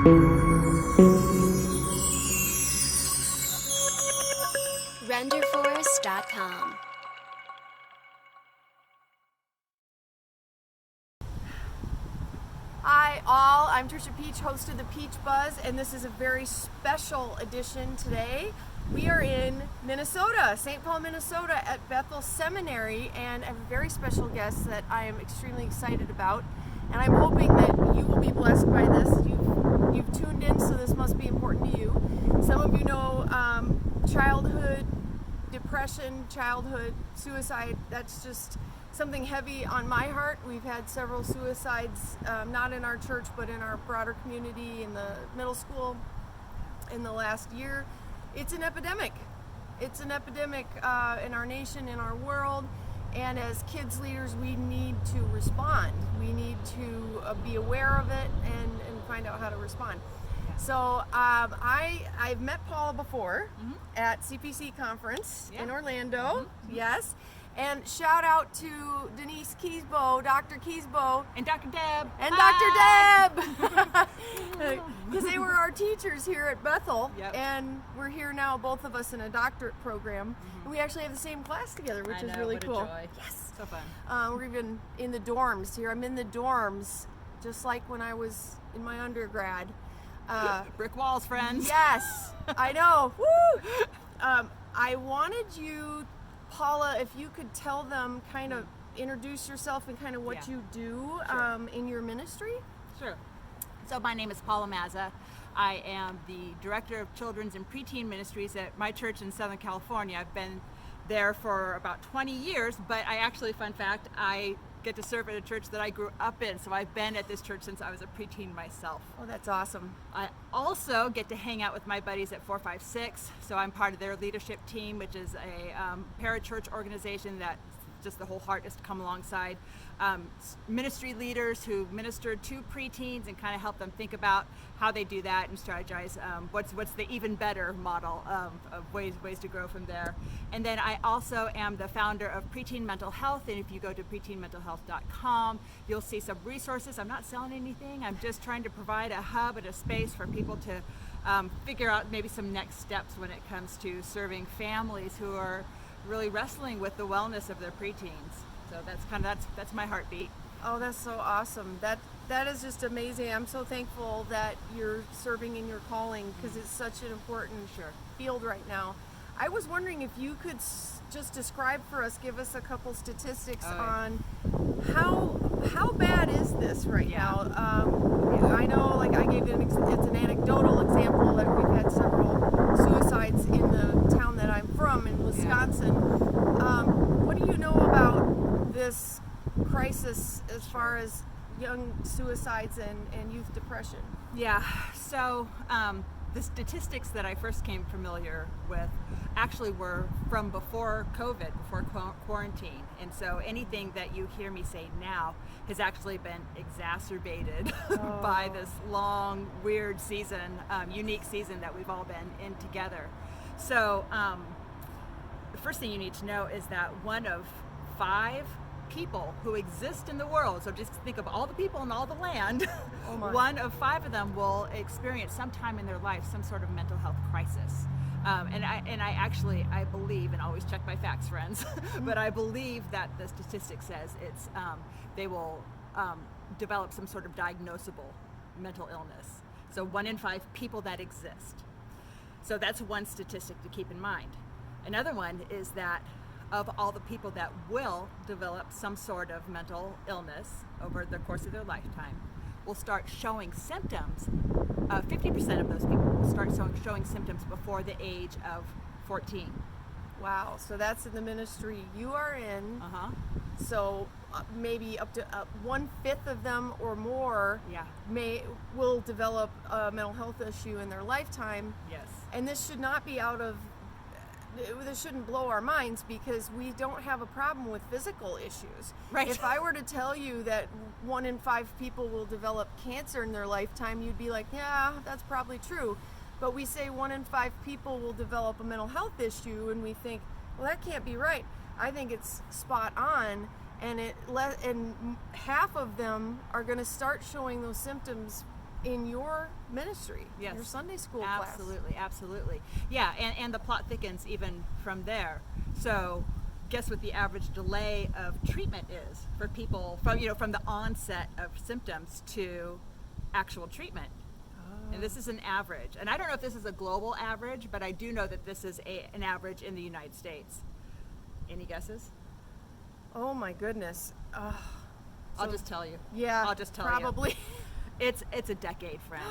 renderforest.com. Hi all, I'm Trisha Peach, host of the Peach Buzz, and this is a very special edition today. We are in Minnesota, St. Paul, Minnesota at Bethel Seminary, and I have a very special guest that I am extremely excited about, and I'm hoping that you will be blessed by this. You've tuned in, so this must be important to you. Some of you know childhood depression, childhood suicide, that's just something heavy on my heart. We've had several suicides, not in our church, but in our broader community, in the middle school in the last year. It's an epidemic. It's an epidemic in our nation, in our world, and as kids leaders, we need to respond. We need to be aware of it and find out how to respond. So I've met Paula before at CPC conference in Orlando, yes. And shout out to Denise Keesbo, Dr. Keesbo. And Dr. Deb. And Dr. Deb! Because they were our teachers here at Bethel. Yep. And we're here now, both of us in a doctorate program. And we actually have the same class together, which is really cool. What a joy. Yes. So fun. We're even in the dorms here. I'm in the dorms, just like when I was in my undergrad. Brick walls, friends. Yes, I know. Woo! I wanted you, Paula, if you could tell them, kind of introduce yourself and kind of what you do in your ministry. Sure. So my name is Paula Mazzo. I am the Director of Children's and Preteen Ministries at my church in Southern California. I've been there for about 20 years, but I actually, fun fact, I get to serve at a church that I grew up in, so I've been at this church since I was a preteen myself. Oh, that's awesome. I also get to hang out with my buddies at 456, so I'm part of their leadership team, which is a parachurch organization that just the whole heart is to come alongside ministry leaders who minister to preteens and kind of help them think about how they do that and strategize what's the even better model of ways to grow from there. And then I also am the founder of Preteen Mental Health, and if you go to preteenmentalhealth.com, you'll see some resources. I'm not selling anything. I'm just trying to provide a hub and a space for people to figure out maybe some next steps when it comes to serving families who are really wrestling with the wellness of their preteens. So that's my heartbeat. Oh, that's so awesome. That is just amazing. I'm so thankful that you're serving in your calling, because it's such an important field right now. I was wondering if you could just describe for us, give us a couple statistics on how bad is this right now. I know, like I gave it's an anecdotal example that we've had several suicides in the town that I'm from in Wisconsin. What do you know about this crisis as far as young suicides and youth depression? Yeah, so the statistics that I first came familiar with actually were from before COVID, before quarantine. And so anything that you hear me say now has actually been exacerbated by this long, weird season, unique season that we've all been in together. So the first thing you need to know is that 1 of 5 people who exist in the world, so just think of all the people in all the land, 1 of 5 of them will experience sometime in their life some sort of mental health crisis. And I believe, and always check my facts, friends, but I believe that the statistic says they will develop some sort of diagnosable mental illness. So 1 in 5 people that exist. So that's one statistic to keep in mind. Another one is that of all the people that will develop some sort of mental illness over the course of their lifetime, will start showing symptoms. 50% of those people will start showing symptoms before the age of 14. Wow, so that's in the ministry you are in. So maybe up to 1/5 of them or more will develop a mental health issue in their lifetime. Yes. And this should not be this shouldn't blow our minds, because we don't have a problem with physical issues. Right. If I were to tell you that 1 in 5 people will develop cancer in their lifetime, you'd be like, yeah, that's probably true. But we say 1 in 5 people will develop a mental health issue, and we think, well, that can't be right. I think it's spot on, and half of them are going to start showing those symptoms in your ministry, Yes. your Sunday school class. Absolutely. Yeah, and the plot thickens even from there. So guess what the average delay of treatment is for people from the onset of symptoms to actual treatment. And this is an average. And I don't know if this is a global average, but I do know that this is an average in the United States. Any guesses? Oh my goodness. I'll just tell you. Yeah, I'll just tell probably. you. It's a decade, friends.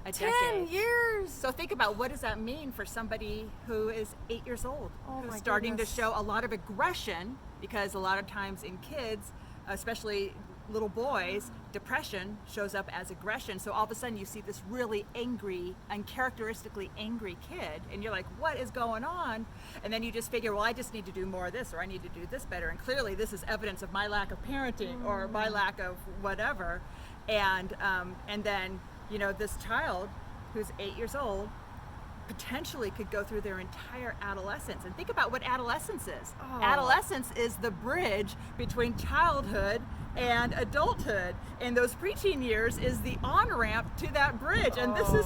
A 10 decade. years. So think about, what does that mean for somebody who is 8 years old, Oh who's my starting goodness. to show a lot of aggression, because a lot of times in kids, especially little boys, depression shows up as aggression. So all of a sudden you see this really angry, uncharacteristically angry kid, and you're like, what is going on? And then you just figure, well, I just need to do more of this, or I need to do this better. And clearly this is evidence of my lack of parenting or my lack of whatever. And then, this child who's 8 years old potentially could go through their entire adolescence. And think about what adolescence is. Oh. Adolescence is the bridge between childhood and adulthood, and those preteen years is the on-ramp to that bridge. And this is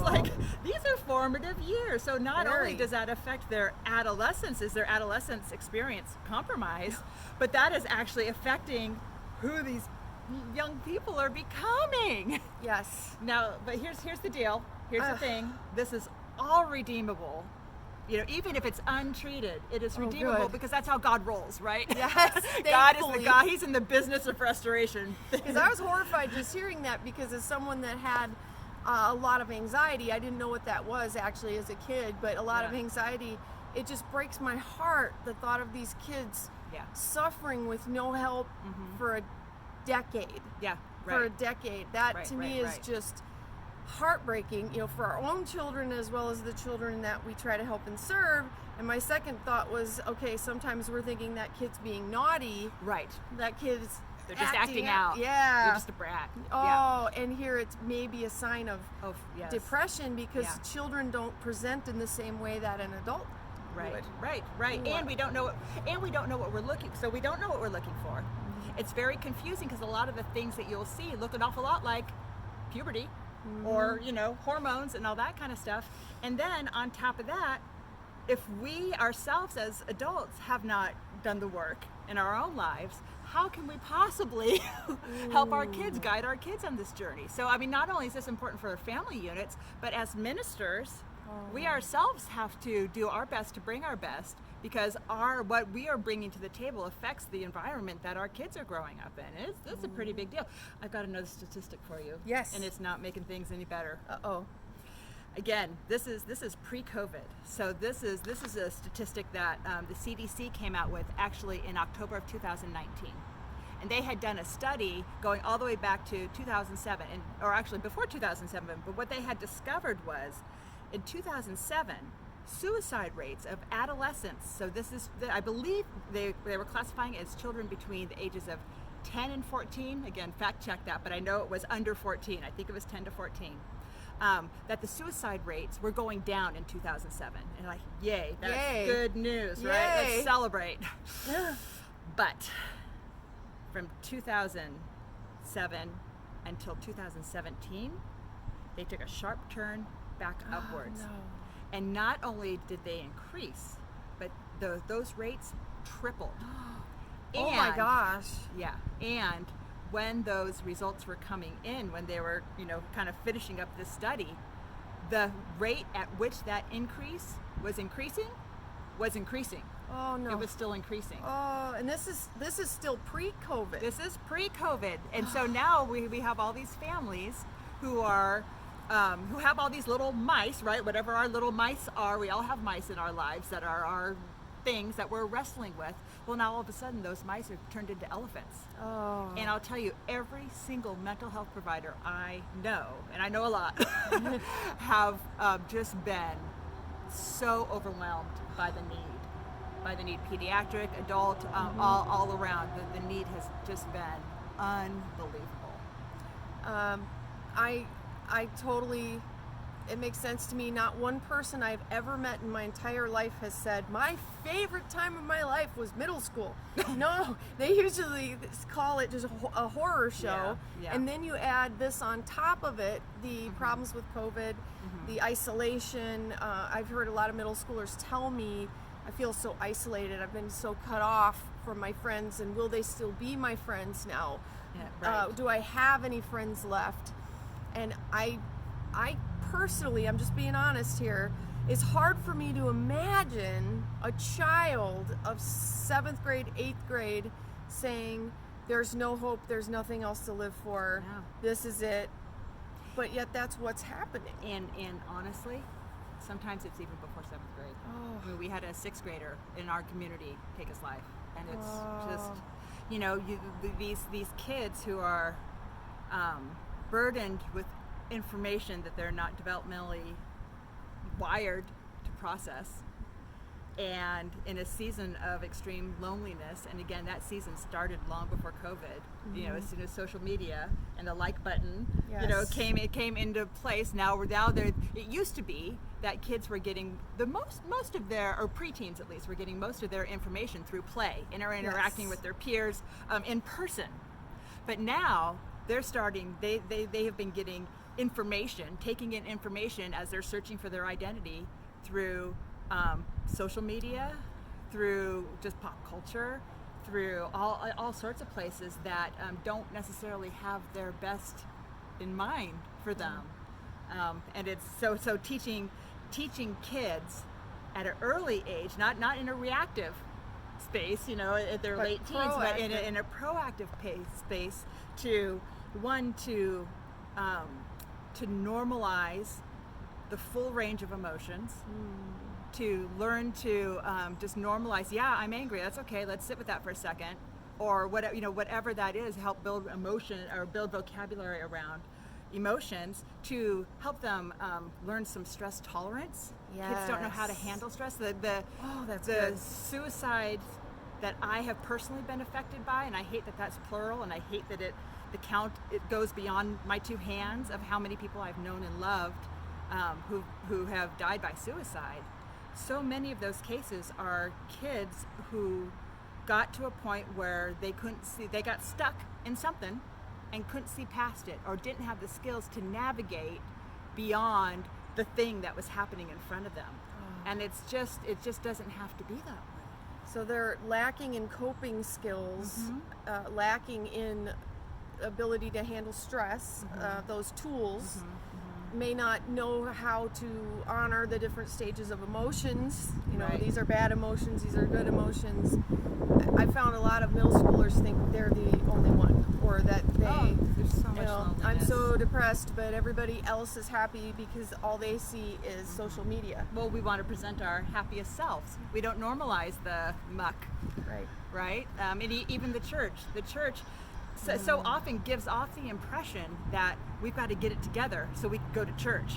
these are formative years. So not only does that affect their adolescence, is their adolescence experience compromised, but that is actually affecting who these young people are becoming. Yes. Now, but here's the deal. Here's the thing. This is all redeemable. Even if it's untreated, it is redeemable, good. because that's how God rolls, right? Yes, God is the thankfully. God. He's in the business of restoration. Because I was horrified just hearing that, because as someone that had a lot of anxiety, I didn't know what that was actually as a kid, but a lot of Yeah. anxiety, it just breaks my heart, the thought of these kids suffering with no help for a decade. Yeah, For a right. decade. That to me is right. just heartbreaking, for our own children as well as the children that we try to help and serve. And my second thought was, okay, sometimes we're thinking that kid's being naughty. Right. That kid's They're just acting out. Yeah. You're just a brat. Oh, and here it's maybe a sign of Yes. depression, because Yeah. children don't present in the same way that an adult would. Right. Yeah. And we don't know what we're looking. So we don't know what we're looking for. It's very confusing, because a lot of the things that you'll see look an awful lot like puberty, or hormones and all that kind of stuff. And then on top of that, if we ourselves as adults have not done the work in our own lives, how can we possibly help our kids, guide our kids on this journey? So not only is this important for our family units, but as ministers, we ourselves have to do our best to bring our best, because what we are bringing to the table affects the environment that our kids are growing up in. It's a pretty big deal. I've got another statistic for you. Yes. And it's not making things any better. Uh-oh. Again, this is pre-COVID. So this is a statistic that the CDC came out with actually in October of 2019. And they had done a study going all the way back to 2007, or actually before 2007, but what they had discovered was, in 2007, suicide rates of adolescents, so this is, I believe they were classifying as children between the ages of 10 and 14, again, fact check that, but I know it was under 14, I think it was 10 to 14, that the suicide rates were going down in 2007. And yay, that's Yay. good news, right? Yay. Let's celebrate. But from 2007 until 2017, they took a sharp turn back upwards. No. And not only did they increase, but those rates tripled. Oh my gosh. Yeah, and when those results were coming in, when they were, kind of finishing up this study, the rate at which that increase was increasing. Oh no. It was still increasing. Oh, and this is still pre-COVID. This is pre-COVID, and so now we have all these families who are who have all these little mice, right? Whatever our little mice are, we all have mice in our lives that are our things that we're wrestling with. Well, now all of a sudden those mice are turned into elephants. Oh. And I'll tell you, every single mental health provider I know, and I know a lot, have just been so overwhelmed by the need, pediatric, adult, all around. The need has just been unbelievable. I totally it makes sense to me. Not one person I've ever met in my entire life has said, my favorite time of my life was middle school. No, they usually call it just a horror show. Yeah. And then you add this on top of it, the problems with COVID, the isolation. I've heard a lot of middle schoolers tell me, I feel so isolated. I've been so cut off from my friends, and will they still be my friends now? Yeah, right. Do I have any friends left? And I personally, I'm just being honest here, it's hard for me to imagine a child of 7th grade, 8th grade saying, there's no hope, there's nothing else to live for, this is it. But yet that's what's happening. And honestly, sometimes it's even before 7th grade. I mean, we had a 6th grader in our community take his life, and it's just, you know, these kids who are burdened with information that they're not developmentally wired to process, and in a season of extreme loneliness. And again, that season started long before COVID. You know, as soon as social media and the like button, you know, came into place. Now there. It used to be that kids were getting the most of their, or preteens at least, were getting most of their information through play and are interacting with their peers in person. But now they're starting. They have been getting information, taking in information as they're searching for their identity through social media, through just pop culture, through all sorts of places that don't necessarily have their best in mind for them. And it's so teaching kids at an early age, not in a reactive space, you know, at their late teens, but in a proactive space, to normalize the full range of emotions, to learn to just normalize, I'm angry, that's okay, let's sit with that for a second, or whatever, you know, whatever that is, help build emotion or build vocabulary around emotions, to help them learn some stress tolerance. Kids don't know how to handle stress. The suicide that I have personally been affected by, and I hate that that's plural, and I hate that it goes beyond my two hands of how many people I've known and loved who have died by suicide. So many of those cases are kids who got to a point where they couldn't see, they got stuck in something and couldn't see past it, or didn't have the skills to navigate beyond the thing that was happening in front of them. And it just doesn't have to be that way. So they're lacking in coping skills, lacking in ability to handle stress, those tools, may not know how to honor the different stages of emotions. You know, these are bad emotions, these are good emotions. I found a lot of middle schoolers think they're the only one, or that there's so much loneliness. I'm so depressed, but everybody else is happy because all they see is social media. Well, we want to present our happiest selves. We don't normalize the muck. Right? And even the church so often gives off the impression that we've got to get it together so we can go to church,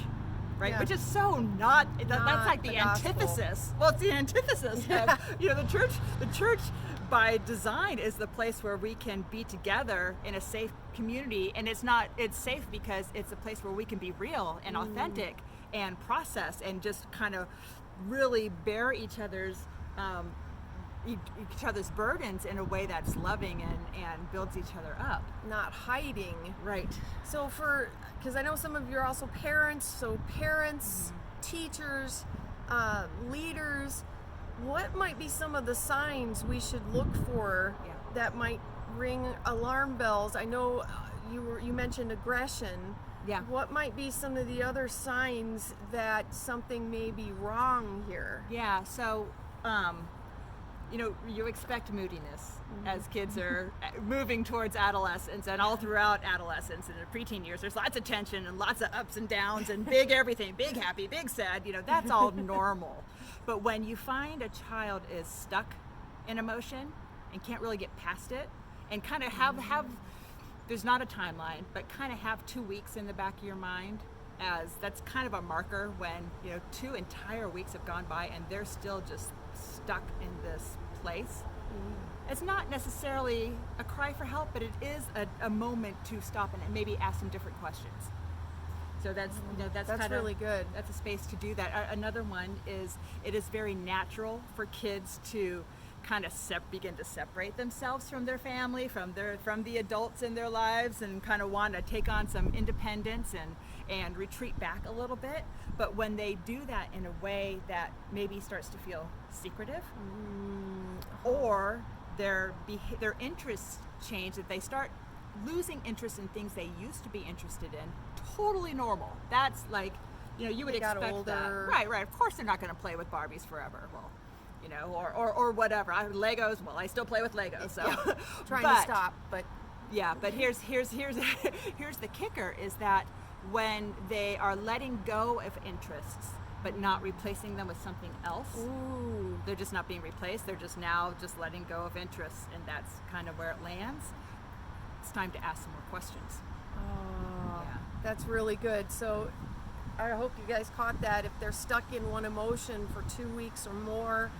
right? Which is so not that's like the antithesis. Well, it's the antithesis of, you know, the church by design is the place where we can be together in a safe community, and it's safe because it's a place where we can be real and authentic and process and just kind of really bear each other's burdens in a way that's loving and builds each other up. Not hiding. Right. So because I know some of you are also parents, so parents, teachers, leaders, what might be some of the signs we should look for that might ring alarm bells? I know you mentioned aggression. What might be some of the other signs that something may be wrong here? So you know, you expect moodiness as kids are moving towards adolescence, and all throughout adolescence and the preteen years, there's lots of tension and lots of ups and downs and big everything, big happy, big sad, you know, that's all normal. But when you find a child is stuck in emotion and can't really get past it, and kind of have there's not a timeline, but kind of have 2 weeks in the back of your mind, as that's kind of a marker when, you know, 2 entire weeks have gone by and they're still just stuck in this place. It's not necessarily a cry for help, but it is a moment to stop and maybe ask some different questions. So that's that's That's kinda, really good. That's a space to do that. Another one is it is very natural for kids to kind of begin to separate themselves from their family, from the adults in their lives, and kind of want to take on some independence and retreat back a little bit. But when they do that in a way that maybe starts to feel secretive, or their interests change, that they start losing interest in things they used to be interested in, totally normal. That's like, you would They got expect that. older. Right. Of course they're not going to play with Barbies forever. Well, or whatever. Legos. Well, I still play with Legos. So Trying to stop, but yeah. But here's here's the kicker is that when they are letting go of interests, but not replacing them with something else, ooh, they're just not being replaced. They're just now just letting go of interests, and that's kind of where it lands. It's time to ask some more questions. oh, Yeah. that's really good. So I hope you guys caught that. If they're stuck in one emotion for 2 weeks or more,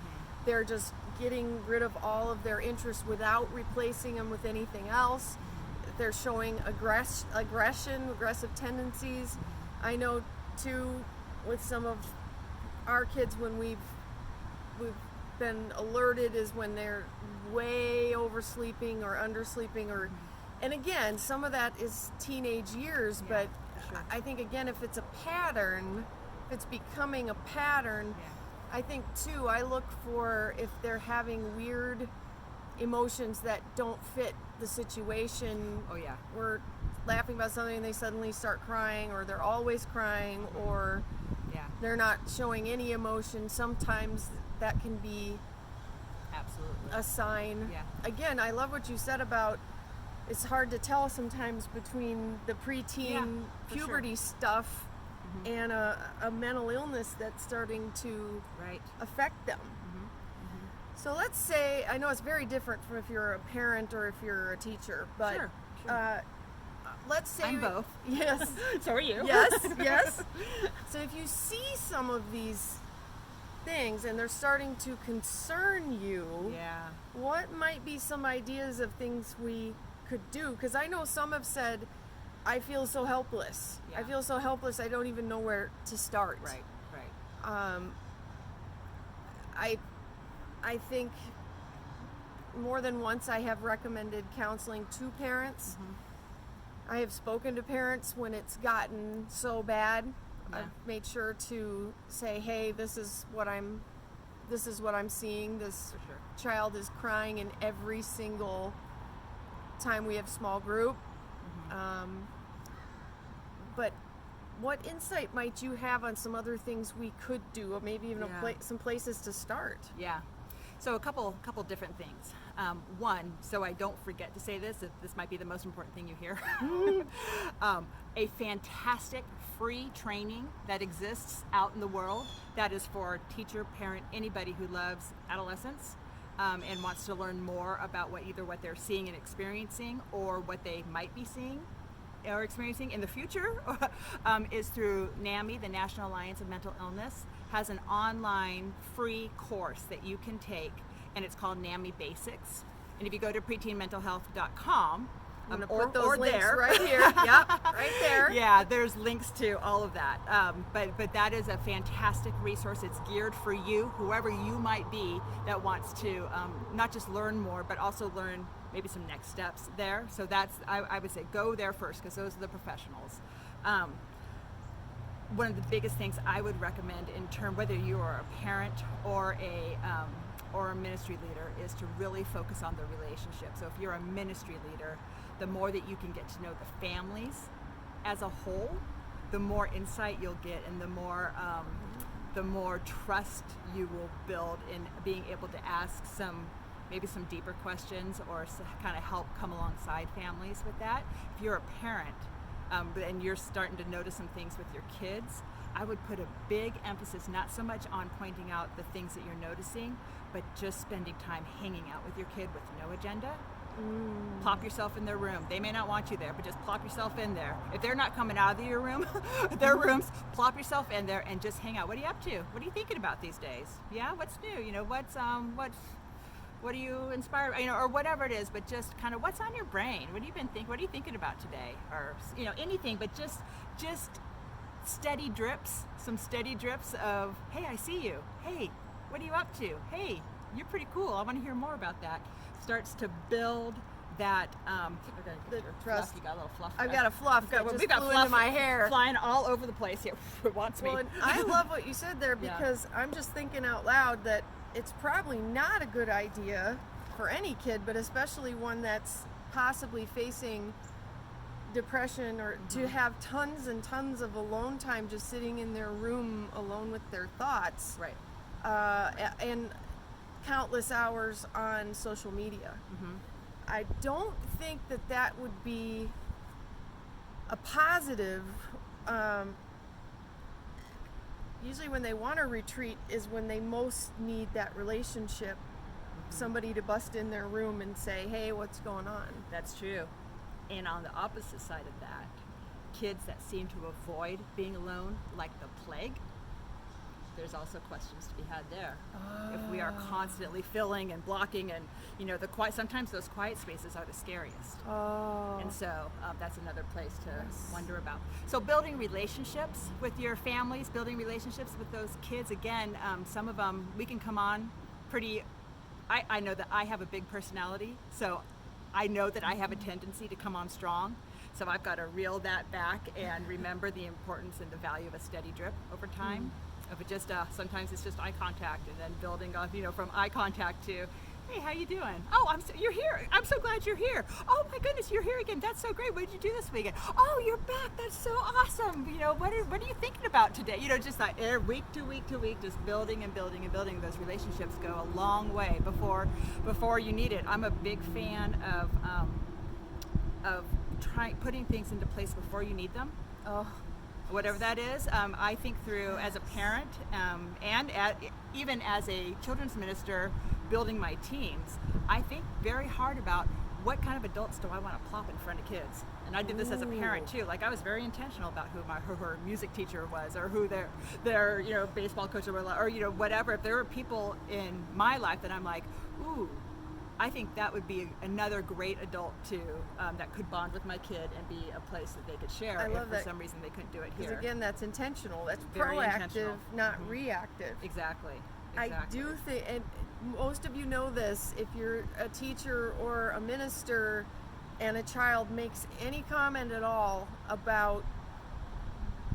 they're just getting rid of all of their interests without replacing them with anything else. They're showing aggressive tendencies. I know too, with some of our kids, when we've been alerted, is when they're way oversleeping or undersleeping, or, and again, some of that is teenage years, Yeah, but sure. I think again, if it's a pattern, if it's becoming a pattern, I think too, I look for if they're having weird emotions that don't fit the situation. Oh yeah. We're laughing about something and they suddenly start crying, or they're always crying, or Yeah. they're not showing any emotion. Sometimes that can be Absolutely. a sign. Yeah. Again, I love what you said about it's hard to tell sometimes between the preteen Yeah, for puberty stuff and a mental illness that's starting to Right. affect them. So let's say, I know it's very different from if you're a parent or if you're a teacher, but Sure. let's say I'm both. Yes. So are you. Yes. So if you see some of these things and they're starting to concern you, Yeah. what might be some ideas of things we could do? Because I know some have said, I feel so helpless. I Yeah. feel so helpless, I don't even know where to start. Right. I think more than once I have recommended counseling to parents. I have spoken to parents when it's gotten so bad. Yeah. I've made sure to say, hey, this is what I'm seeing. This For sure. child is crying in every single time we have small group. But what insight might you have on some other things we could do, or maybe even Yeah. some places to start? Yeah. So a couple different things. One, so I don't forget to say this, if this might be the most important thing you hear. A fantastic free training that exists out in the world that is for teacher, parent, anybody who loves adolescents and wants to learn more about what they're seeing and experiencing, or what they might be seeing or experiencing in the future, is through NAMI, the National Alliance of Mental Illness, has an online free course that you can take, and it's called NAMI Basics. And if you go to preteenmentalhealth.com, I'm going to or put those links there. right here. Yep, right there. Yeah, there's links to all of that. But that is a fantastic resource. It's geared for you, whoever you might be, that wants to not just learn more, but also learn maybe some next steps there. So I would say go there first, because those are the professionals. One of the biggest things I would recommend whether you are a parent or a ministry leader, is to really focus on the relationship. So if you're a ministry leader, the more that you can get to know the families as a whole, the more insight you'll get, and the more trust you will build in being able to ask maybe some deeper questions, or kind of help come alongside families with that. If you're a parent and you're starting to notice some things with your kids, I would put a big emphasis not so much on pointing out the things that you're noticing, but just spending time hanging out with your kid with no agenda. Plop yourself in their room. They may not want you there, but just plop yourself in there. If they're not coming out of your room, their rooms, plop yourself in there and just hang out. What are you up to? What are you thinking about these days? Yeah, what's new? What are you inspired, or whatever it is, but just kind of what's on your brain? What are you thinking about today? Or anything, but just steady drips, of, hey, I see you. Hey, what are you up to? Hey, you're pretty cool. I want to hear more about that. Starts to build that The trust. You got a little fluff. I've got a fluff that just flew into my hair. Flying all over the place here. It wants me. Well, and I love what you said there, because I'm just thinking out loud that it's probably not a good idea for any kid, but especially one that's possibly facing depression, or to have tons and tons of alone time just sitting in their room alone with their thoughts. Right. And countless hours on social media. I don't think that would be a positive. Usually when they want to retreat is when they most need that relationship, somebody to bust in their room and say, hey, what's going on? That's true. And on the opposite side of that, kids that seem to avoid being alone like the plague, there's also questions to be had there. If we are constantly filling and blocking, and sometimes those quiet spaces are the scariest. And so that's another place to wonder about. So building relationships with your families, building relationships with those kids. Again, some of them we can come on pretty. I know that I have a big personality, so I know that I have a tendency to come on strong. So I've got to reel that back and remember the importance and the value of a steady drip over time. Of it just sometimes it's just eye contact, and then building off, from eye contact to, hey, how you doing? Oh, you're here. I'm so glad you're here. Oh my goodness, you're here again. That's so great. What did you do this weekend? Oh, you're back. That's so awesome. What are you thinking about today? Just that week to week to week, just building and building and building. Those relationships go a long way before you need it. I'm a big fan of putting things into place before you need them. Whatever that is. I think through as a parent and even as a children's minister building my teams, I think very hard about what kind of adults do I want to plop in front of kids. And I did this as a parent too. Like I was very intentional about who her music teacher was, or who their baseball coach was, or whatever. If there were people in my life that I'm like, ooh, I think that would be another great adult too, that could bond with my kid and be a place that they could share. I love if for some reason they couldn't do it here. Because again, that's intentional. That's Very proactive, intentional. not reactive. Exactly. I do think, and most of you know this, if you're a teacher or a minister and a child makes any comment at all about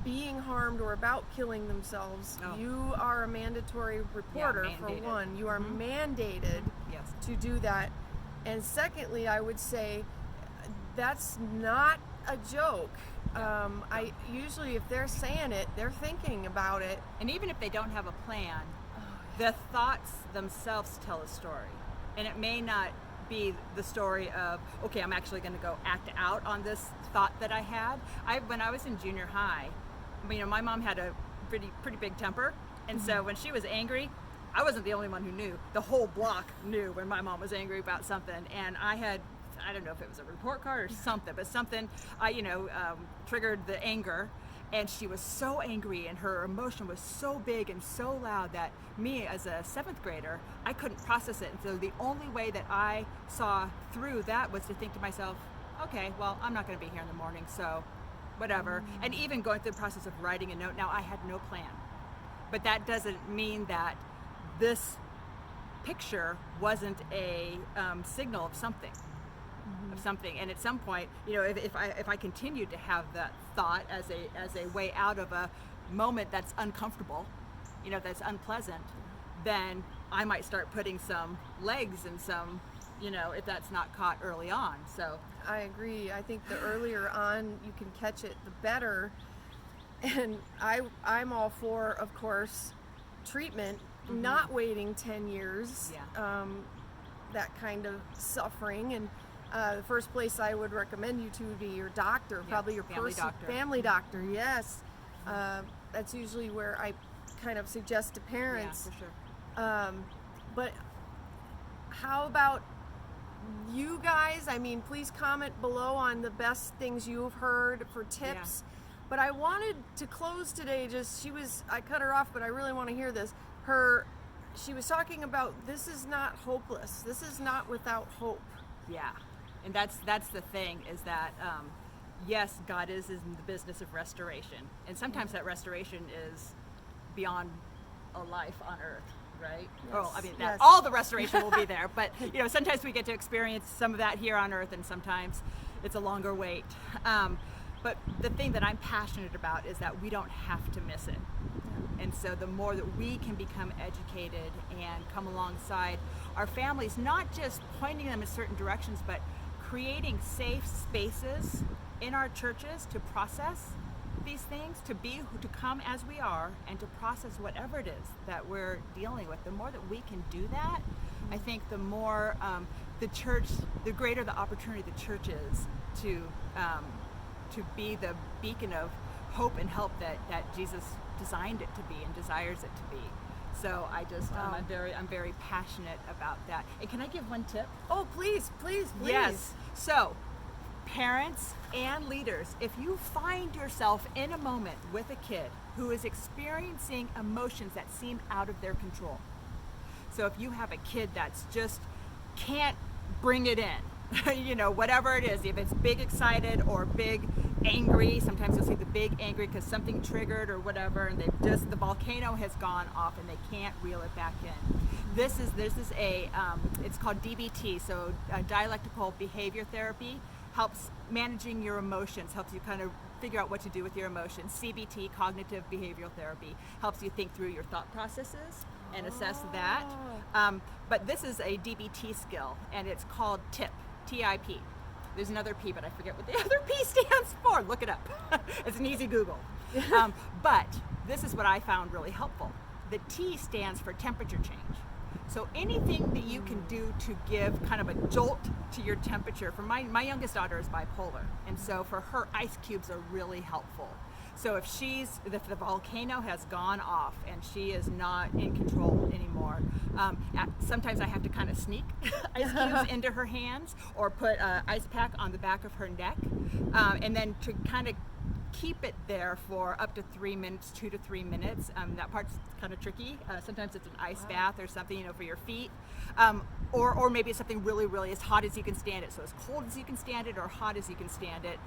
being harmed or about killing themselves, you are a mandatory reporter. For one. You are mandated to do that. And secondly, I would say that's not a joke. I usually, if they're saying it, they're thinking about it. And even if they don't have a plan, the thoughts themselves tell a story. And it may not be the story of, okay, I'm actually going to go act out on this thought that I had. When I was in junior high, my mom had a pretty big temper, and so when she was angry, I wasn't the only one who knew. The whole block knew when my mom was angry about something, and I don't know if it was a report card or something, but something triggered the anger, and she was so angry, and her emotion was so big and so loud that me as a 7th grader, I couldn't process it. And so the only way that I saw through that was to think to myself, okay, well, I'm not going to be here in the morning, so whatever. And even going through the process of writing a note, now I had no plan, but that doesn't mean that this picture wasn't a signal of something. And at some point, if I continued to have that thought as a way out of a moment that's uncomfortable, that's unpleasant, then I might start putting some legs and some, if that's not caught early on. So I agree. I think the earlier on you can catch it, the better. And I'm all for, of course, treatment, not waiting 10 years, that kind of suffering. And the first place I would recommend you to would be your doctor, probably your family doctor. Yes. That's usually where I kind of suggest to parents. Yeah, for sure. But how about you guys? Please comment below on the best things you've heard for tips. But I wanted to close today, I cut her off, but I really want to hear this. She was talking about, this is not hopeless. This is not without hope. Yeah. And that's the thing, is that yes, God is in the business of restoration, and sometimes that restoration is beyond a life on earth, right? Yes. Oh, I mean, Yes. all the restoration will be there, but sometimes we get to experience some of that here on earth, and sometimes it's a longer wait. But the thing that I'm passionate about is that we don't have to miss it. And so the more that we can become educated and come alongside our families, not just pointing them in certain directions, but creating safe spaces in our churches to process these things, to come as we are and to process whatever it is that we're dealing with. The more that we can do that, I think the more the church, the greater the opportunity the church is to be the beacon of hope and help that Jesus designed it to be and desires it to be. So I'm very passionate about that. And can I give one tip? Oh, please. Yes. So, parents and leaders, if you find yourself in a moment with a kid who is experiencing emotions that seem out of their control, so if you have a kid that's just can't bring it in, whatever it is, if it's big excited or big angry, sometimes you'll see the big angry because something triggered or whatever, and the volcano has gone off and they can't reel it back in. This is it's called DBT, so dialectical behavior therapy. Helps managing your emotions, helps you kind of figure out what to do with your emotions. CBT, cognitive behavioral therapy, helps you think through your thought processes and assess that. But this is a DBT skill, and it's called TIP, T-I-P. There's another P, but I forget what the other P stands for. Look it up. It's an easy Google. But this is what I found really helpful. The T stands for temperature change. So anything that you can do to give kind of a jolt to your temperature. For my youngest daughter is bipolar, and so for her, ice cubes are really helpful. So if the volcano has gone off and she is not in control anymore, sometimes I have to kind of sneak ice cubes into her hands or put an ice pack on the back of her neck, and then to kind of keep it there for up to 3 minutes, 2 to 3 minutes. That part's kind of tricky. Sometimes it's an ice bath or something, for your feet. Or maybe it's something really, really as hot as you can stand it. So as cold as you can stand it or hot as you can stand it.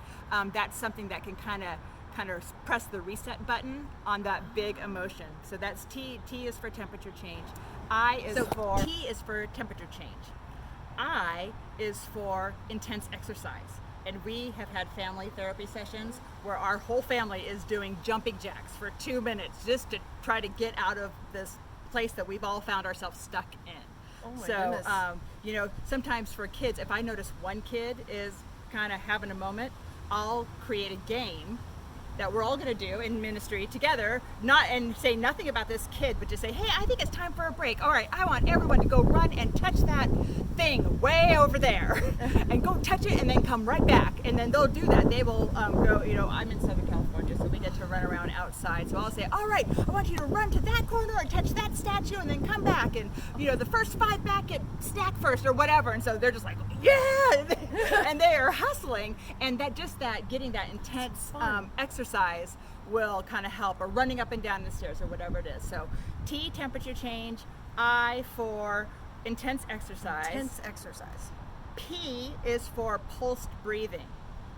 That's something that can kind of press the reset button on that big emotion. So that's T. T is for temperature change. T is for temperature change. I is for intense exercise. And we have had family therapy sessions where our whole family is doing jumping jacks for 2 minutes just to try to get out of this place that we've all found ourselves stuck in. Oh my goodness. Sometimes for kids, if I notice one kid is kind of having a moment, I'll create a game that we're all going to do in ministry together, and say nothing about this kid, but just say, hey, I think it's time for a break. All right, I want everyone to go run and touch that thing way over there and go touch it and then come right back. And then they'll do that. They will go, I'm in Southern California, so we get to run around outside. So I'll say, all right, I want you to run to that corner and touch that statue and then come back. And, the first 5 back get snack first or whatever. And so they're just like, yeah! And they are hustling. And getting that intense exercise will kind of help, or running up and down the stairs or whatever it is. So T, temperature change. I for intense exercise. P is for pulsed breathing.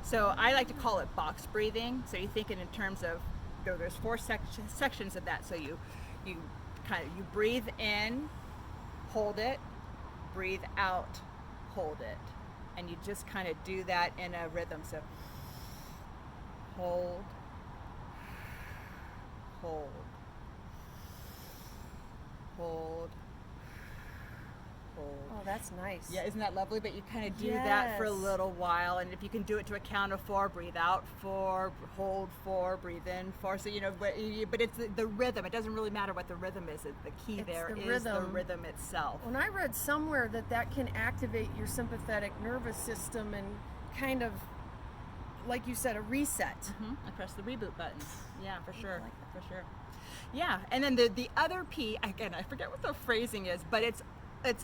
So I like to call it box breathing. So you think in terms of, there's 4 sections of that. So you breathe in, hold it, breathe out, hold it. And you just kind of do that in a rhythm. So hold, hold, hold, hold. Oh, that's nice. Yeah, isn't that lovely? But you kind of do that for a little while, and if you can do it to a count of 4, breathe out 4, hold 4, breathe in 4. So but it's the rhythm. It doesn't really matter what the rhythm is. The key is the rhythm itself. When I read somewhere that can activate your sympathetic nervous system and kind of, like you said, a reset. I press the reboot button. Yeah, for sure. For sure. Yeah, and then the other P, again, I forget what the phrasing is, but it's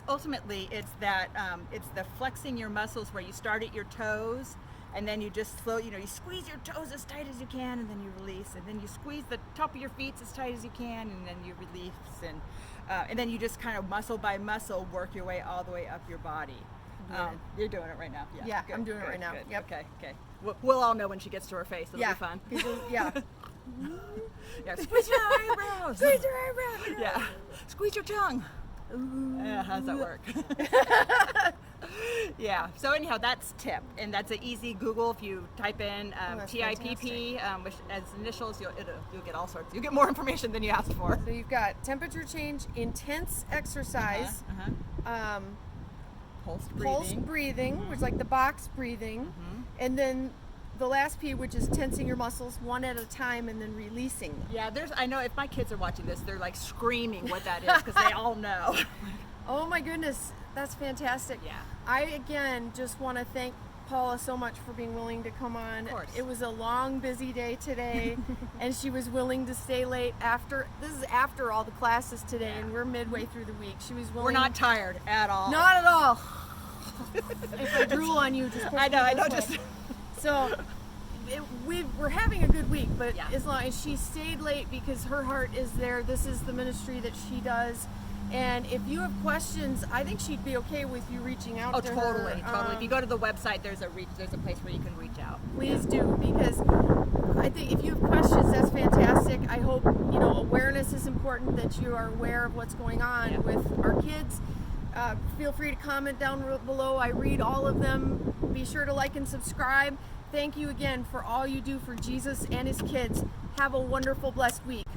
ultimately it's the flexing your muscles, where you start at your toes and then you just you squeeze your toes as tight as you can, and then you release, and then you squeeze the top of your feet as tight as you can, and then you release, and then you just kind of muscle by muscle work your way all the way up your body. You're doing it right now. Yeah, good, I'm doing it right now. Good. Yep. Okay. We'll all know when she gets to her face. It'll Yeah. be fun. Yeah. Yeah, squeeze your eyebrows. Squeeze your eyebrow. Yeah, squeeze your tongue. Yeah, how does that work? Yeah, so anyhow, that's TIP, and that's an easy Google. If you type in that's TIPP, which as initials, you'll get all sorts. You'll get more information than you asked for. So you've got temperature change, intense exercise, pulse breathing, which is like the box breathing, and then the last P, which is tensing your muscles one at a time and then releasing them. Yeah, I know if my kids are watching this, they're like screaming what that is because they all know. Oh my goodness, that's fantastic. Yeah. I again just want to thank Paula so much for being willing to come on. Of course. It was a long, busy day today, and she was willing to stay late after. This is after all the classes today, Yeah. and we're midway through the week. She was willing. We're not tired at all. Not at all. If I drool on you, just push I know. me I know. this way. Just So we're having a good week, but Yeah. as long as she stayed late because her heart is there, this is the ministry that she does. And if you have questions, I think she'd be okay with you reaching out to her. Totally. If you go to the website, there's a place where you can reach out. Please do, because I think if you have questions, that's fantastic. I hope, awareness is important, that you are aware of what's going on with our kids. Feel free to comment down below. I read all of them. Be sure to like and subscribe. Thank you again for all you do for Jesus and his kids. Have a wonderful, blessed week.